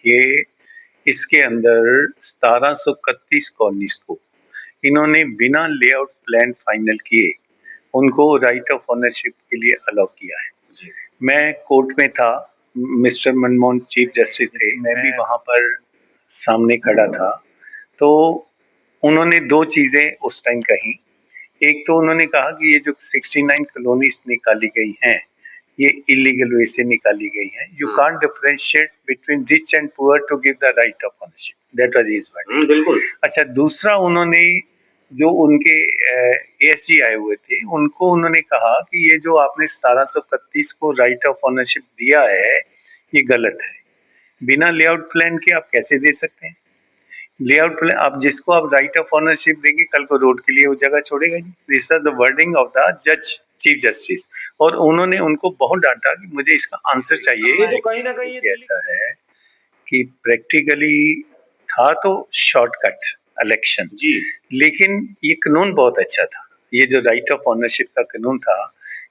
ये इसके अंदर 1731 कॉलोनीज को इन्होंने बिना लेआउट प्लान फाइनल किए उनको राइट ऑफ ओनरशिप के लिए अलाउ किया है। जी। मैं कोर्ट में था, मिस्टर मनमोहन चीफ जस्टिस थे, मैं भी वहां पर सामने खड़ा था। तो उन्होंने दो चीजें उस टाइम कही। एक तो उन्होंने कहा कि ये जो 69 कॉलोनीज निकाली गई हैं, ये इलीगल वे से निकाली गई हैं। You can't differentiate between rich and poor to give the right of ownership. That was his verdict. बिल्कुल। अच्छा, दूसरा उन्होंने जो उनके एएसजी आए हुए थे उनको उन्होंने कहा कि ये जो आपने 1731 को राइट ऑफ ओनरशिप दिया है ये गलत है। बिना लेआउट प्लान के आप कैसे दे सकते हैं? लेआउट प्लान आप जिसको आप राइट ऑफ ओनरशिप देंगे कल को रोड के लिए वो जगह छोड़ेगा नहीं। This is the wording of the जज चीफ जस्टिस। और उन्होंने उनको बहुत डांटा कि मुझे इसका आंसर चाहिए। ये तो कहीं ना कहीं ये ऐसा है कि प्रैक्टिकली था तो शॉर्टकट इलेक्शन जी। लेकिन ये कानून बहुत अच्छा था। ये जो राइट ऑफ ओनरशिप का कानून था,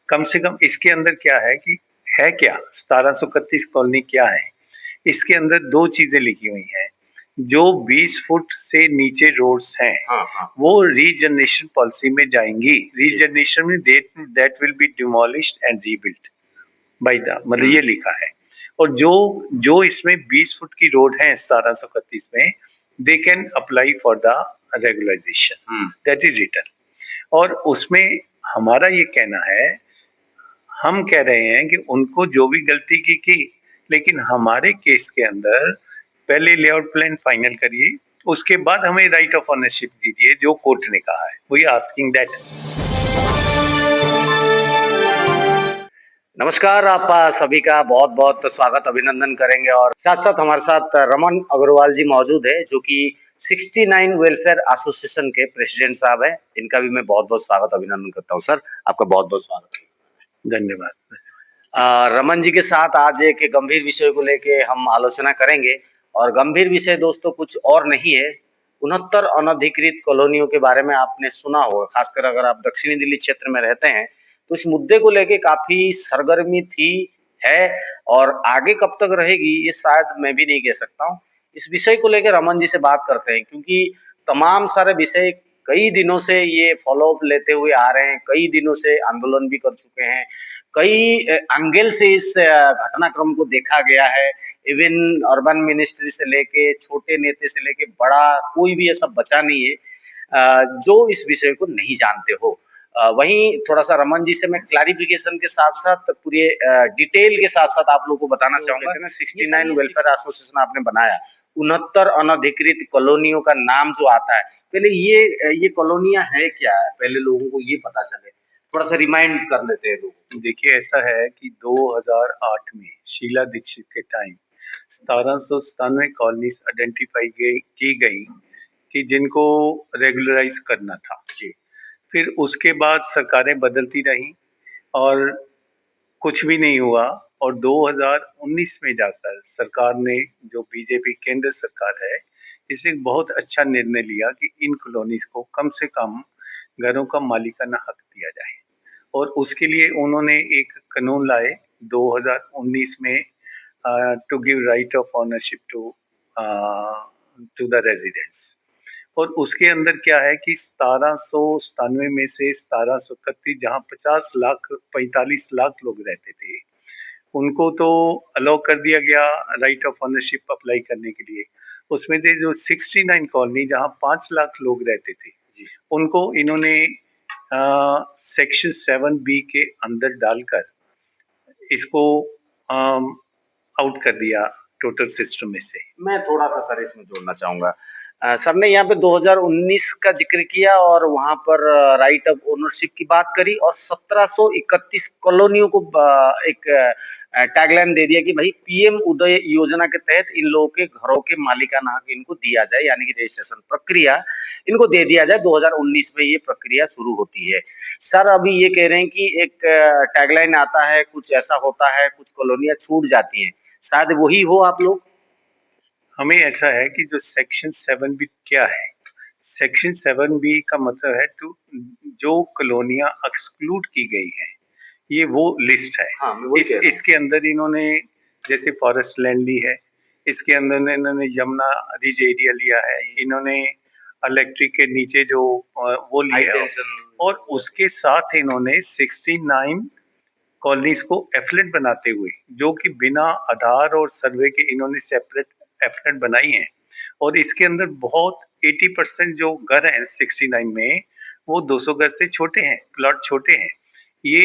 कम से कम इसके अंदर क्या है कि है क्या 1731 कॉलोनी क्या है। इसके अंदर दो चीजें लिखी हुई हैं। जो 20 फुट से नीचे रोड्स हैं, हाँ। वो रीजनरेशन पॉलिसी में जाएंगी। रीजनरेशन में that will be demolished and rebuilt by the, मतलब ये लिखा है। और जो जो इसमें 20 फुट की रोड है 1731 में, they can apply for the regularisation, that is written. और उसमें हमारा ये कहना है, हम कह रहे हैं कि उनको जो भी गलती की, लेकिन हमारे केस के अंदर पहले लेआउट प्लान फाइनल करिए, उसके बाद हमें राइट ऑफ ओनरशिप दीजिए जो कोर्ट ने कहा है। We asking that. नमस्कार, आप सभी का बहुत बहुत स्वागत अभिनंदन करेंगे और साथ साथ हमारे साथ रमन अग्रवाल जी मौजूद है जो कि 69 वेलफेयर एसोसिएशन के प्रेसिडेंट साहब हैं। इनका भी मैं बहुत बहुत स्वागत अभिनंदन करता हूं। सर, आपका बहुत बहुत स्वागत है। धन्यवाद। रमन जी के साथ आज एक गंभीर विषय को लेके हम आलोचना करेंगे और गंभीर विषय दोस्तों कुछ और नहीं है। 69 अनधिकृत कॉलोनियों के बारे में आपने सुना होगा, खासकर अगर आप दक्षिणी दिल्ली क्षेत्र में रहते हैं तो इस मुद्दे को लेके काफी सरगर्मी थी, है और आगे कब तक रहेगी ये शायद मैं भी नहीं कह सकता हूँ। इस विषय को लेकर रमन जी से बात करते हैं क्योंकि तमाम सारे विषय कई दिनों से ये फॉलो अप लेते हुए आ रहे हैं, कई दिनों से आंदोलन भी कर चुके हैं, कई एंगल से इस घटनाक्रम को देखा गया है। इवन अर्बन मिनिस्ट्री से लेके छोटे नेता से लेके बड़ा कोई भी ऐसा बचा नहीं है जो इस विषय को नहीं जानते हो। वहीं थोड़ा सा रमन जी से मैं क्लैरिफिकेशन के साथ साथ पूरे डिटेल के साथ साथ आप लोगों को बताना चाहूंगा। 69 वेलफेयर एसोसिएशन आपने बनाया, 69 अनधिकृत कॉलोनियों का नाम जो आता है, पहले ये कॉलोनियां है क्या है, पहले लोगों को ये पता चले, थोड़ा सा रिमाइंड कर लेते हैं लोग। देखिए, ऐसा है कि 2008 में शीला दीक्षित के टाइम 1797 कॉलोनीज आइडेंटिफाई की गई कि जिनको रेगुलराइज करना था। जी। फिर उसके बाद सरकारें बदलती रहीं और कुछ भी नहीं हुआ। और 2019 में जाकर सरकार ने, जो बीजेपी केंद्र सरकार है, इसने बहुत अच्छा निर्णय लिया कि इन कॉलोनीज को कम से कम घरों का मालिकाना हक दिया जाए। और उसके लिए उन्होंने एक कानून लाए 2019 में, to give right of ownership to the residents. और उसके अंदर क्या है कि 1797 में से 1731, जहां 45 लाख लोग रहते थे, उनको तो अलाउ कर दिया गया राइट ऑफ ओनरशिप अप्लाई करने के लिए। उसमें से जो 69 कॉलोनी जहां 5 लाख लोग रहते थे, उनको इन्होंने सेक्शन 7B के अंदर डालकर इसको आउट कर दिया टोटल सिस्टम में से। मैं थोड़ा सा सर इसमें जोड़ना चाहूंगा। सर ने यहाँ पे 2019 का जिक्र किया और वहां पर राइट ऑफ ओनरशिप की बात करी और 1731 कॉलोनियों को एक टैगलाइन दे दिया कि भाई पीएम उदय योजना के तहत इन लोगों के घरों के मालिकाना हक इनको दिया जाए, यानी कि रजिस्ट्रेशन प्रक्रिया इनको दे दिया जाए। 2019 में ये प्रक्रिया शुरू होती है। सर अभी ये कह रहे हैं कि एक टैगलाइन आता है, कुछ ऐसा होता है, कुछ कॉलोनियां छूट जाती हैं, शायद वही हो आप लोग। हमें ऐसा है कि जो सेक्शन 7B क्या है, सेक्शन 7B का मतलब है टू, जो कॉलोनियां एक्सक्लूड की गई हैं, ये वो लिस्ट है। हाँ, इसके अंदर इन्होंने जैसे फॉरेस्ट लैंड ली है, इसके अंदर इन्होंने यमुना रिज एरिया लिया है, इन्होंने इलेक्ट्रिक के नीचे जो वो हाई लिया है, टेंशन। और उसके साथ इन्होंने 69 कॉलोनीज को एफलेट बनाते हुए, जो कि बिना आधार और सर्वे के इन्होंने सेपरेट एफलेट बनाई हैं, और इसके अंदर बहुत 80% जो घर हैं 69 में, वो 200 गज से छोटे हैं, प्लॉट छोटे हैं। ये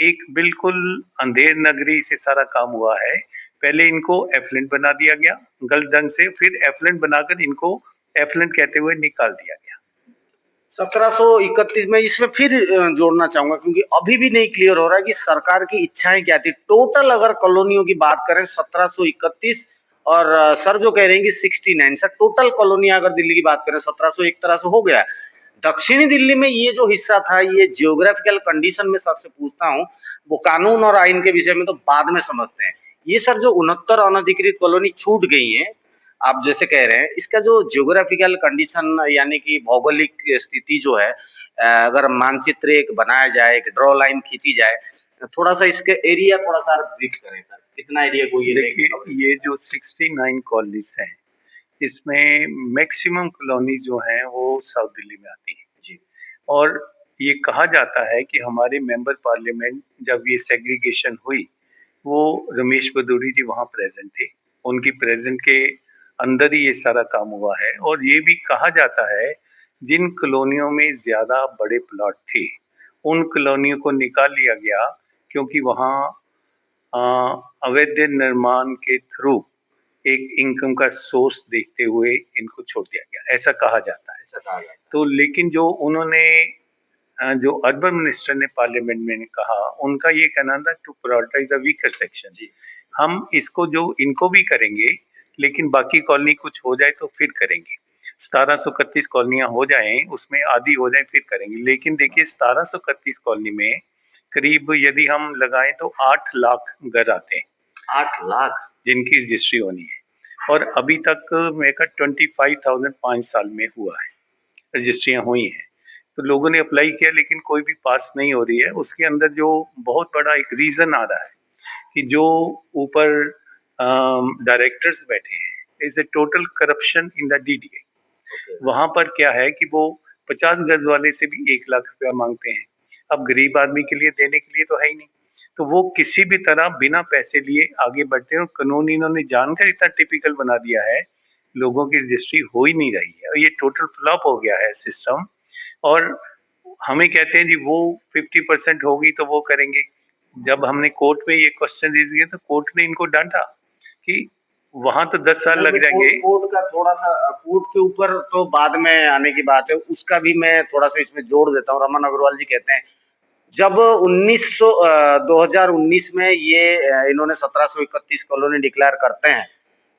एक बिल्कुल अंधेर नगरी से सारा काम हुआ है। पहले इनको एफलेट बना दिया गया गलत ढंग से, फिर एफलेट बनाकर इनको एफलेट कहते हुए निकाल दिया गया। 1731 में इसमें फिर जोड़ना चाहूंगा, क्योंकि अभी भी नहीं क्लियर हो रहा है कि सरकार की इच्छाएं क्या थी। टोटल अगर कॉलोनियों की बात करें 1731, और सर जो कह रहे हैं कि 69, सर टोटल कॉलोनियां अगर दिल्ली की बात करें 1700 एक तरह से हो गया। दक्षिणी दिल्ली में ये जो हिस्सा था, ये जियोग्राफिकल कंडीशन में सर से पूछता हूँ, वो कानून और आइन के विषय में तो बाद में समझते हैं। ये सर जो 69 अनधिकृत कॉलोनी छूट गई है, आप जैसे कह रहे हैं, इसका जो जियोग्राफिकल कंडीशन यानी कि भौगोलिक स्थिति जो है, अगर मानचित्र एक बनाया जाए, एक ड्रॉ लाइन खींची जाए, थोड़ा सा इसके एरिया थोड़ा सा ब्रीफ करें सर, कितना एरिया को ये देखिए, ये जो 69 कॉलोनीज हैं, इसमें मैक्सिमम कॉलोनीज जो हैं वो साउथ दिल्ली में आती हैं जी। और ये कहा जाता है कि हमारे मेंबर पार्लियामेंट जब ये सेग्रीगेशन हुई, वो रमेश भदौरी जी वहाँ प्रेजेंट थे। उनकी प्रेजेंट के अंदर ही ये सारा काम हुआ है, और ये भी कहा जाता है जिन कॉलोनियों में ज्यादा बड़े प्लॉट थे, उन कॉलोनियों को निकाल लिया गया, क्योंकि वहाँ अवैध निर्माण के थ्रू एक इनकम का सोर्स देखते हुए इनको छोड़ दिया गया, ऐसा कहा जाता है। ऐसा कहा जाता है। तो लेकिन जो उन्होंने जो अर्बन मिनिस्टर ने पार्लियामेंट में कहा, उनका ये कहना था to prioritize the weaker section. जी। हम इसको जो इनको भी करेंगे, लेकिन बाकी कॉलोनी कुछ हो जाए तो फिर करेंगे। 1731 कॉलोनियां हो जाएं, उसमें आधी हो जाए फिर करेंगे। लेकिन देखिए 1731 कॉलोनी में करीब यदि हम लगाएं तो 8 लाख घर आते हैं 8 लाख जिनकी रजिस्ट्री होनी है, और अभी तक मेरे का 25,000 5 साल में हुआ है, रजिस्ट्रियां हुई हैं। तो लोगों ने अप्लाई किया लेकिन कोई भी पास नहीं हो रही है। उसके अंदर जो बहुत बड़ा एक रीजन आ रहा है कि जो ऊपर डायरेक्टर्स बैठे हैं, is a total corruption in the DDA. वहां पर क्या है कि वो 50 गज वाले से भी 1 लाख रुपया मांगते हैं। अब गरीब आदमी के लिए देने के लिए तो है ही नहीं, तो वो किसी भी तरह बिना पैसे लिए आगे बढ़ते हैं, और कानून इन्होंने जानकर इतना टिपिकल बना दिया है, लोगों की रजिस्ट्री हो ही नहीं रही है, और ये टोटल फ्लॉप हो गया है सिस्टम। और हमें कहते हैं जी वो 50% होगी तो वो करेंगे। जब हमने कोर्ट में ये क्वेश्चन दे दिए तो कोर्ट ने इनको डांटा कि वहां तो 10 साल लग जाएंगे। कोर्ट का थोड़ा सा, कोर्ट के ऊपर तो बाद में आने की बात है, उसका भी मैं थोड़ा सा इसमें जोड़ देता हूँ। रमन अग्रवाल जी कहते हैं जब 2019 में ये इन्होंने 1731 कॉलोनी डिक्लेयर करते हैं,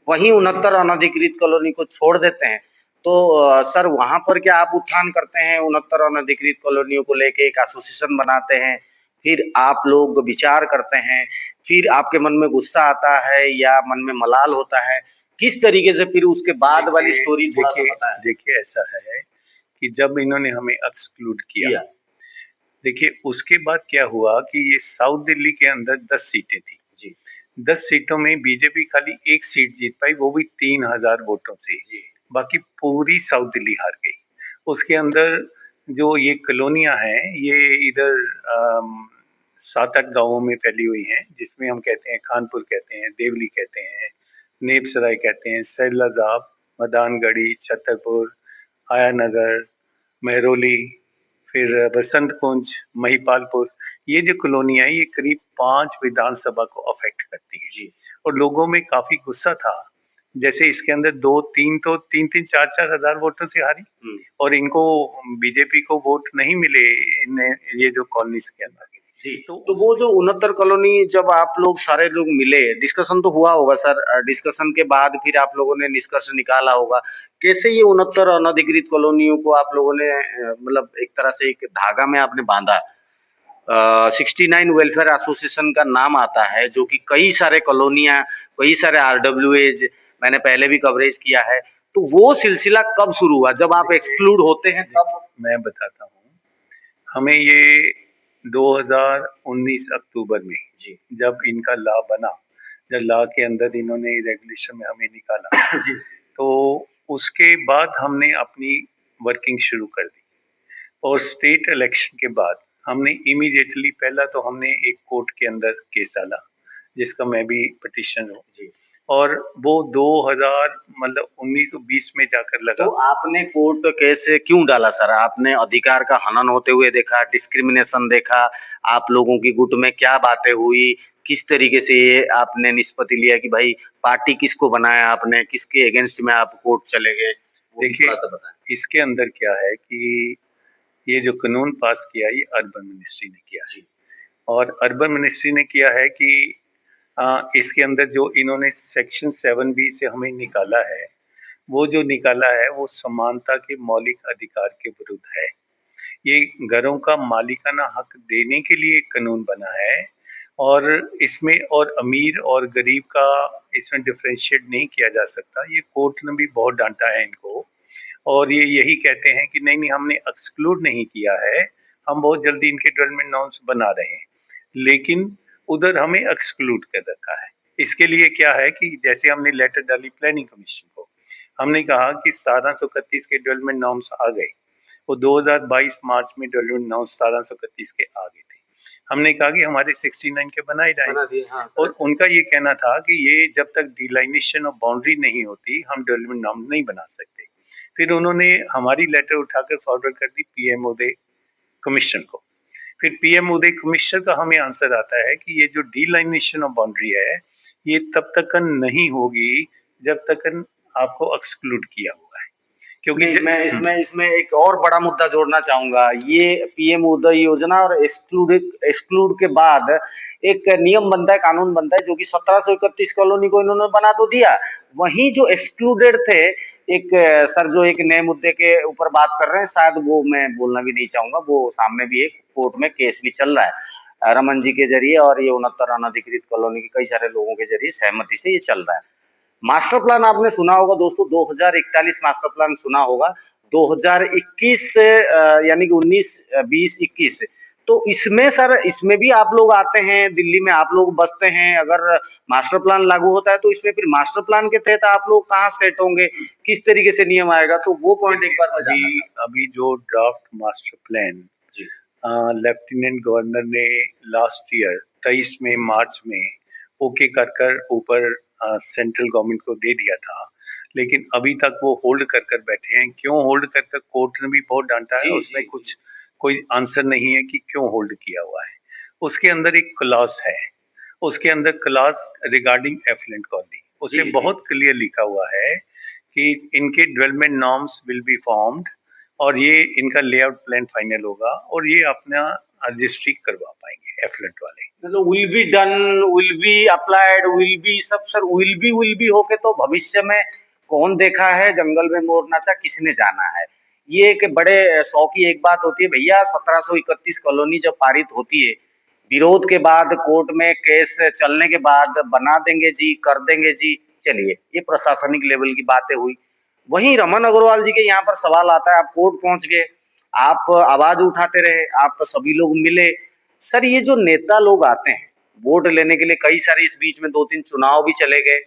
वहीं 69 अनधिकृत कॉलोनी को छोड़ देते हैं, तो सर वहां पर क्या आप उत्थान करते हैं? 69 अनधिकृत कॉलोनियों को लेके एक एसोसिएशन बनाते हैं, फिर आप लोग विचार करते हैं, फिर आपके मन में गुस्सा आता है या मन में मलाल होता है, किस तरीके से फिर उसके बाद वाली स्टोरी थोड़ा सा बताएं। देखिए ऐसा है कि जब इन्होंने हमें एक्सक्लूड किया, देखिए उसके बाद क्या हुआ कि ये साउथ दिल्ली के अंदर 10 सीटें थी जी। 10 सीटों में बीजेपी खाली 1 सीट जीत पाई, वो भी 3,000 वोटों से। बाकी पूरी साउथ दिल्ली हार गई। उसके अंदर जो ये कॉलोनियां हैं, ये इधर 7-8 गांवों में फैली हुई हैं, जिसमें हम कहते हैं खानपुर कहते हैं, देवली कहते हैं, नेपसराय कहते हैं, सैलाजाब, मदानगढ़ी, छतरपुर, आयानगर, महरौली, फिर बसंत कुंज, महिपालपुर। ये जो कॉलोनियां है, ये करीब 5 विधानसभा को अफेक्ट करती है जी। और लोगों में काफी गुस्सा था। जैसे इसके अंदर 2-3 तो 3-3 4-4 हजार वोटों से हारी, और इनको बीजेपी को वोट नहीं मिले ये जो कॉलोनी के अंदर। जी। तो वो जो 69 कॉलोनी जब आप लोग सारे लोग मिले, डिस्कशन तो हुआ होगा सर, डिस्कशन के बाद फिर आप लोगों ने निष्कर्ष निकाला होगा, कैसे ये 69 अनधिकृत कॉलोनियों को आप लोगों ने मतलब एक तरह से एक धागा में आपने बांधा। 69 वेलफेयर एसोसिएशन का नाम आता है, जो कि कई सारे कॉलोनियां, कई सारे आरडब्ल्यूएज, मैंने पहले भी कवरेज किया है। तो वो सिलसिला कब शुरू हुआ, जब आप एक्सक्लूड होते हैं तब? मैं बताता हूँ, हमें ये 2019 अक्टूबर में जी। जब इनका लॉ बना, जब लॉ के अंदर इन्होंने रेगुलेशन में हमें निकाला जी तो उसके बाद हमने अपनी वर्किंग शुरू कर दी। और स्टेट इलेक्शन के बाद हमने इमीडिएटली पहला तो हमने एक कोर्ट के अंदर केस डाला जिसका मैं भी पिटिशन हूँ। जी। और वो 2000 मतलब 1920 में जाकर लगा। तो आपने कोर्ट केस क्यों डाला सर? आपने अधिकार का हनन होते हुए देखा, डिस्क्रिमिनेशन देखा, आप लोगों की गुट में क्या बातें हुई, किस तरीके से ये आपने निष्पत्ति लिया कि भाई पार्टी किसको बनाया आपने, किसके अगेंस्ट में आप कोर्ट चले गए? वो भी देखिए थोड़ा सा बताएं। इसके अंदर क्या है कि ये जो कानून पास किया ये अर्बन मिनिस्ट्री ने किया है। जी और अर्बन मिनिस्ट्री ने किया है कि इसके अंदर जो इन्होंने सेक्शन 7B से हमें निकाला है, वो जो निकाला है वो समानता के मौलिक अधिकार के विरुद्ध है। ये घरों का मालिकाना हक देने के लिए एक कानून बना है। और इसमें और अमीर और गरीब का इसमें डिफरेंशिएट नहीं किया जा सकता। ये कोर्ट ने भी बहुत डांटा है इनको। और ये यही कहते हैं कि नहीं नहीं हमने एक्सक्लूड नहीं किया है, हम बहुत जल्दी इनके डेवलपमेंट नॉर्म्स बना रहे हैं, लेकिन उधर हमें एक्सक्लूड कर रखा है। इसके लिए क्या है कि जैसे हमने लेटर डाली प्लानिंग कमीशन को, हमने कहा कि 1731 के डेवलपमेंट नॉर्म्स आ गए। वो 2022 मार्च में डेवलपमेंट नॉर्म्स 1731 के आ गए थे। हमने कहा कि हमारे 69 के बनाए जाएं। बना दिए, हाँ और correct है। उनका ये कहना था कि ये जब तक डिलाइनेशन ऑफ बाउंड्री नहीं होती हम डेवलपमेंट नॉर्म नहीं बना सकते। फिर उन्होंने हमारी लेटर उठाकर फॉरवर्ड कर दी पीएम उदय कमीशन को। फिर पीएम उदय कमीशन का हमें आंसर आता है कि ये जो डिलाइनेशन ऑफ बाउंड्री है ये तब तक नहीं होगी जब तक आपको एक्सक्लूड किया हुआ है। क्योंकि नहीं, मैं इसमें इसमें एक और बड़ा मुद्दा जोड़ना चाहूंगा। ये पीएम उदय योजना और एक्सक्लूड एक्सक्लूड के बाद एक नियम बनता है, कानून बनता है, जो कि 1731 कॉलोनी को इन्होंने बना तो दिया, वहीं जो एक्सक्लूडेड थे, एक सर जो एक नए मुद्दे के ऊपर बात कर रहे हैं, शायद वो मैं बोलना भी नहीं चाहूंगा, वो सामने भी एक कोर्ट में केस भी चल रहा है रमन जी के जरिए, और ये 69 अनधिकृत कॉलोनी के कई सारे लोगों के जरिए सहमति से ये चल रहा है। मास्टर प्लान आपने सुना होगा दोस्तों, 2041 मास्टर प्लान सुना होगा। 2021 यानी कि 19 20 21, तो इसमें सर इसमें भी आप लोग आते हैं, दिल्ली में आप लोग बसते हैं। अगर मास्टर प्लान लागू होता है तो इसमें फिर मास्टर प्लान के तहत आप लोग कहाँ सेट होंगे, किस तरीके से नियम आएगा, तो वो पॉइंट एक बार मैं जानना अभी चाहता अभी जो ड्राफ्ट मास्टर प्लान हूँ। जी लेफ्टिनेंट गवर्नर ने लास्ट ईयर 23 में मार्च में ओके कर कर ऊपर सेंट्रल गवर्नमेंट को दे दिया था, लेकिन अभी तक वो होल्ड कर कर बैठे हैं। क्यों होल्ड कर कर, कोर्ट ने भी बहुत डांटा है, जी उसमें जी कुछ कोई आंसर नहीं है कि क्यों होल्ड किया हुआ है। उसके अंदर एक क्लॉज है, उसके अंदर क्लॉज रिगार्डिंग एफिलेंट कॉलोनी, जी उसमें जी बहुत क्लियर लिखा हुआ है कि इनके development norms will be formed और ये इनका लेआउट प्लान फाइनल होगा और ये अपना रजिस्ट्री करवा पाएंगे एफलेंट वाले। मतलब will be done, will be applied, will be सब सर, विल बी होके तो भविष्य में कौन देखा है जंगल में मोर नाचा, किसने जाना है। ये एक बड़े शौ की एक बात होती है भैया। 1731 कॉलोनी जब पारित होती है, विरोध के बाद कोर्ट में केस चलने के बाद बना देंगे जी, कर देंगे जी, चलिए ये प्रशासनिक लेवल की बातें हुई। वहीं रमन अग्रवाल जी के यहाँ पर सवाल आता है, आप कोर्ट पहुंच गए, आप आवाज उठाते रहे, आप सभी लोग मिले। सर ये जो नेता लोग आते हैं वोट लेने के लिए, कई सारे इस बीच में 2-3 चुनाव भी चले गए,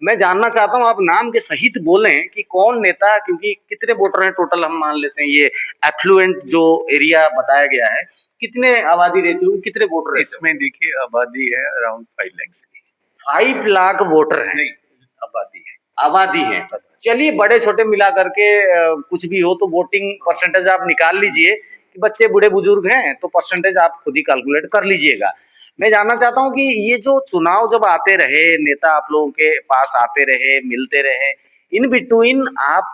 मैं जानना चाहता हूं आप नाम के सहित बोलें कि कौन नेता, क्योंकि कितने वोटर हैं टोटल, हम मान लेते हैं ये एफ्लुएंट जो एरिया बताया गया है, कितने आबादी रहती होगी, कितने वोटर रहते इसमें देखिए आबादी है अराउंड 5 लाख की। 5 लाख वोटर हैं, नहीं, आबादी है। आबादी है। चलिए बड़े छोटे मिला करके कुछ भी हो, तो वोटिंग परसेंटेज आप निकाल लीजिए कि बच्चे बूढ़े बुजुर्ग हैं, तो परसेंटेज आप खुद ही कैलकुलेट कर लीजिएगा। मैं जानना चाहता हूं कि ये जो चुनाव जब आते रहे, नेता आप लोगों के पास आते रहे, मिलते रहे, इन बिटवीन आप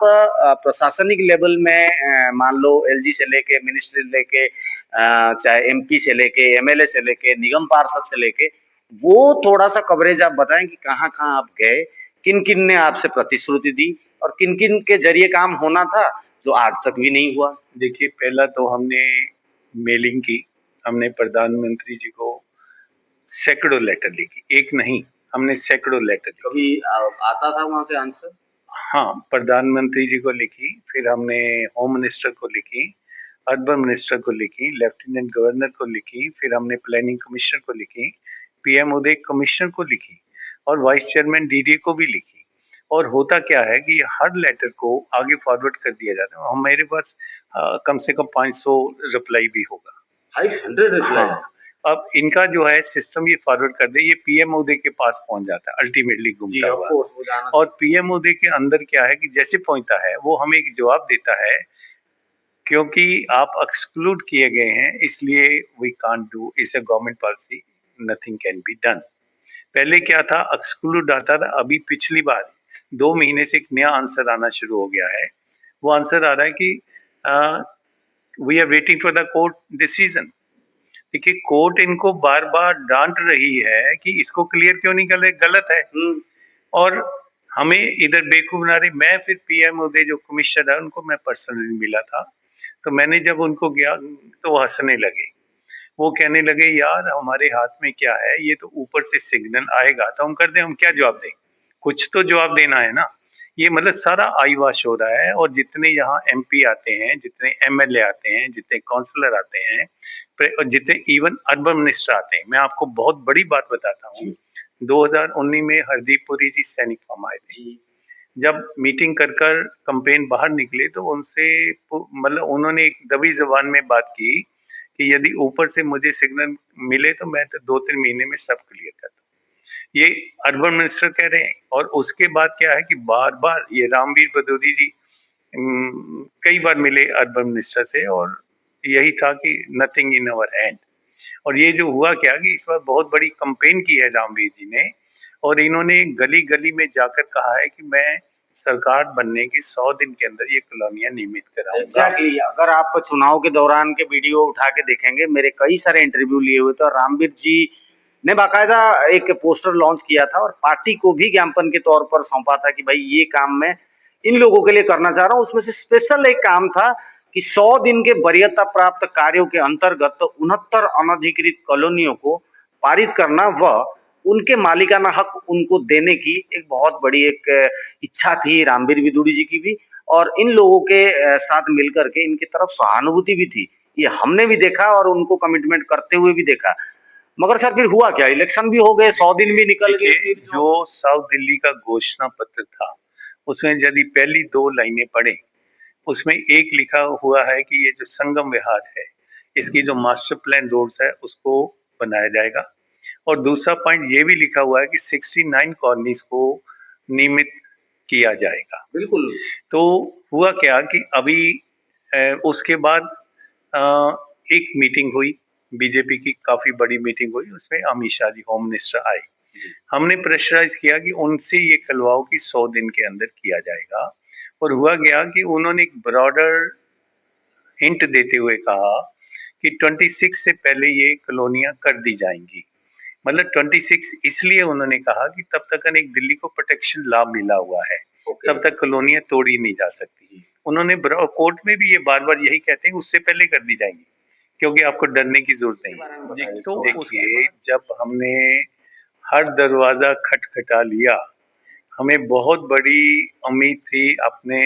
प्रशासनिक लेवल में मान लो एलजी से लेके मिनिस्ट्री से लेके चाहे एमपी से लेके एमएलए से लेके निगम पार्षद से लेके, वो थोड़ा सा कवरेज आप बताएं कि कहाँ कहाँ आप गए, किन किन ने आपसे प्रतिश्रुति दी और किन किन के जरिए काम होना था जो आज तक भी नहीं हुआ। देखिए पहला तो हमने मेलिंग की, हमने प्रधानमंत्री जी को सैकड़ों लेटर लिखी, एक नहीं हमने सैकड़ों लेटर लिखी। कभी आता था वहां से आंसर? हाँ, प्रधानमंत्री जी को लिखी, फिर हमने होम मिनिस्टर को लिखी, अर्बन मिनिस्टर को लिखी, लेफ्टिनेंट गवर्नर को लिखी, फिर हमने प्लानिंग कमिश्नर को लिखी, पीएम उदय कमिश्नर को लिखी। और वाइस चेयरमैन डीडी को भी लिखी। और होता क्या है कि हर लेटर को आगे फॉरवर्ड कर दिया जाता है। हम मेरे पास कम से कम 500 रिप्लाई भी होगा। 500 रिप्लाई। हाँ, अब इनका जो है सिस्टम ये फॉरवर्ड कर दे, ये पीएम मोदी के पास पहुंच जाता है अल्टीमेटली जी घूमता ऑफ हुआ। कोर्स वो जाना और पीएम मोदी के अंदर क्या है कि जैसे पहुंचता है वो हमें एक जवाब देता है, क्योंकि आप एक्सक्लूड किए गए हैं इसलिए we can't do, is a government policy, nothing can be done. पहले क्या था, एक्सक्लूड आता था, अभी पिछली बार 2 महीने से एक नया आंसर आना शुरू हो गया है। वो आंसर आ रहा है कि we are waiting for the court decision. देखिए कोर्ट इनको बार बार डांट रही है कि इसको क्लियर क्यों नहीं कर रहे, गलत है। और हमें इधर बेवकूफ बना रही। मैं फिर पीएम मोदी जो कमिश्नर है उनको मैं पर्सनली मिला था, तो मैंने जब उनको गया तो वो हंसने लगे। वो कहने लगे यार हमारे हाथ में क्या है, ये तो ऊपर से सिग्नल आएगा तो हम कर दें, हम क्या जवाब दें, कुछ तो जवाब देना है ना। ये मतलब सारा आई वॉश हो रहा है। और जितने यहाँ एमपी आते हैं, जितने एमएलए आते हैं, जितने काउंसलर आते हैं, और जितने इवन अर्बन मिनिस्टर आते हैं, मैं आपको बहुत बड़ी बात बताता हूँ। 2019 में हरदीप पुरी जी सैनिक फॉर्म आए थे। जब मीटिंग कर कर कंपेन बाहर निकले तो उनसे मतलब उन्होंने एक दबी जबान में बात की कि यदि ऊपर से मुझे सिग्नल मिले तो मैं तो 2-3 महीने में सब क्लियर कर दूं। ये अर्बन मिनिस्टर कह रहे हैं। और उसके बाद क्या है कि बार बार ये रामवीर भदौरी जी कई बार मिले अर्बन मिनिस्टर से, और यही था कि नथिंग इन अवर हैंड। और ये जो हुआ क्या कि इस बार बहुत बड़ी कंपेन की है रामवीर जी ने, और इन्होंने गली गली में जाकर कहा है कि मैं सरकार बनने के 100 दिन के अंदर ये कॉलोनियां नियमित कराऊंगा। एग्जैक्टली अगर आप चुनाव के दौरान के वीडियो उठा के देखेंगे, मेरे कई सारे इंटरव्यू लिए हुए थे और रामवीर जी ने बाकायदा एक पोस्टर लॉन्च किया था और पार्टी को भी ज्ञापन के तौर पर सौंपा था कि भाई ये काम मैं इन लोगों के लिए करना चाह रहा हूं। उसमें से स्पेशल एक काम था कि 100 दिन के वरीयता प्राप्त कार्यों के अंतर्गत 69 अनधिकृत कॉलोनियों को पारित करना व उनके मालिकाना हक उनको देने की एक बहुत बड़ी एक इच्छा थी रामवीर विदुड़ी जी की भी। और इन लोगों के साथ मिलकर के इनकी तरफ सहानुभूति भी थी, ये हमने भी देखा और उनको कमिटमेंट करते हुए भी देखा। मगर सर फिर हुआ क्या, इलेक्शन भी हो गए, 100 दिन भी निकल गए। देखिए जो साउथ दिल्ली का घोषणा पत्र था उसमें यदि पहली 2 लाइनें पढ़े, उसमें एक लिखा हुआ है कि ये जो संगम विहार है इसकी जो मास्टर प्लान रोड्स है उसको बनाया जाएगा। और दूसरा पॉइंट ये भी लिखा हुआ है कि 69 कॉलोनीज को नियमित किया जाएगा। बिल्कुल। तो हुआ क्या कि अभी उसके बाद एक मीटिंग हुई, बीजेपी की काफी बड़ी मीटिंग हुई, उसमें अमित शाह जी होम मिनिस्टर आए। हमने प्रेशराइज किया कि उनसे ये कहलवाओ कि 100 दिन के अंदर किया जाएगा। और हुआ गया कि उन्होंने एक ब्रॉडर हिंट देते हुए कहा कि 26 से पहले ये कॉलोनियां कर दी जाएंगी। मतलब 26 इसलिए उन्होंने कहा कि तब तक एक दिल्ली को प्रोटेक्शन लाभ मिला हुआ है, तब तक कॉलोनियां तोड़ी नहीं जा सकती। उन्होंने कोर्ट में भी ये बार बार यही कहते हैं उससे पहले कर दी जाएंगी, क्योंकि आपको डरने की जरूरत नहीं है। तो देखिए जब हमने हर दरवाजा खटखटा लिया, हमें बहुत बड़ी उम्मीद थी अपने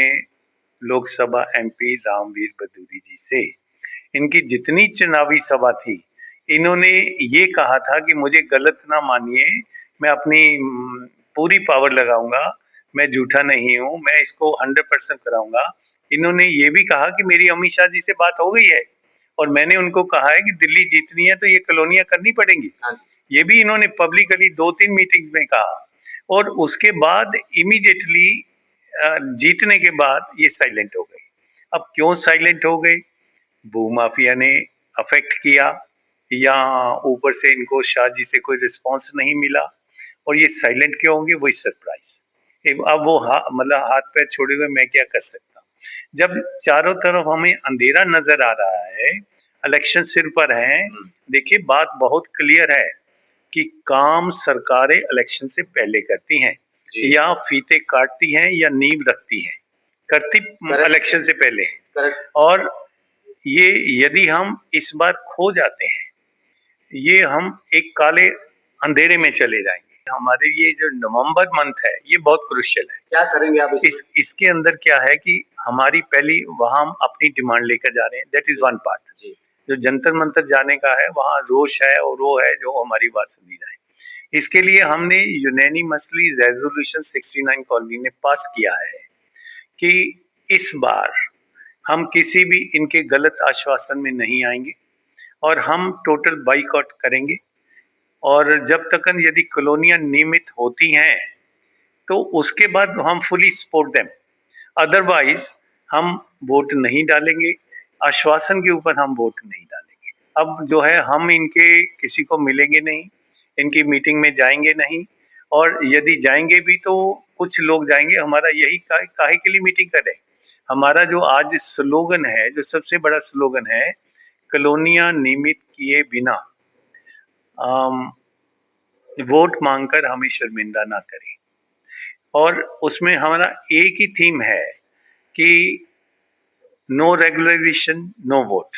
लोकसभा एमपी रामवीर भदौरी जी से। इनकी जितनी चुनावी सभा थी, इन्होंने ये कहा था कि मुझे गलत ना मानिए, मैं अपनी पूरी पावर लगाऊंगा, मैं झूठा नहीं हूं, मैं इसको 100% कराऊंगा। इन्होंने ये भी कहा कि मेरी अमित शाह जी से बात हो गई है और मैंने उनको कहा है कि दिल्ली जीतनी है तो ये कॉलोनियां करनी पड़ेंगी। ये भी इन्होंने पब्लिकली 2-3 मीटिंग्स में कहा। और उसके बाद इमीडिएटली जीतने के बाद ये साइलेंट हो गए। अब क्यों साइलेंट हो गए? भूमाफिया ने अफेक्ट किया, या ऊपर से इनको शाह जी से कोई रिस्पांस नहीं मिला, और ये साइलेंट क्यों होंगे वही सरप्राइज। अब वो मतलब हाथ पैर छोड़े हुए मैं क्या कर सकता। जब चारों तरफ हमें अंधेरा नजर आ रहा है, इलेक्शन सिर पर है, देखिए बात बहुत क्लियर है कि काम सरकारें इलेक्शन से पहले करती हैं, या फीते काटती हैं या नींव रखती हैं, करती इलेक्शन से पहले। और ये यदि हम इस बार खो जाते हैं, ये हम एक काले अंधेरे में चले जाएंगे। हमारे ये जो नवंबर मंथ है ये बहुत क्रुशियल है। क्या करेंगे आप इसके अंदर क्या है कि हमारी पहली वहां हम अपनी डिमांड लेकर जा रहे हैं, दैट इज वन पार्ट। जो जंतर मंतर जाने का है वहां रोष है और वो है जो हमारी बात सुनी जाए। इसके लिए हमने यूनानिमसली रेजोल्यूशन 69 कॉलोनी ने पास किया है कि इस बार हम किसी भी इनके गलत आश्वासन में नहीं आएंगे और हम टोटल बाइकआउट करेंगे। और जब तक यदि कॉलोनियां नियमित होती हैं तो उसके बाद हम फुली सपोर्ट देम, अदरवाइज हम वोट नहीं डालेंगे, आश्वासन के ऊपर हम वोट नहीं डालेंगे। अब जो है हम इनके किसी को मिलेंगे नहीं, इनकी मीटिंग में जाएंगे नहीं, और यदि जाएंगे भी तो कुछ लोग जाएंगे। हमारा यही काहे के लिए मीटिंग करें। हमारा जो आज स्लोगन है, जो सबसे बड़ा स्लोगन है, कॉलोनियां नियमित किए बिना वोट मांगकर हमें शर्मिंदा ना करें। और उसमें हमारा एक ही थीम है कि नो रेगुलराइजेशन नो वोट।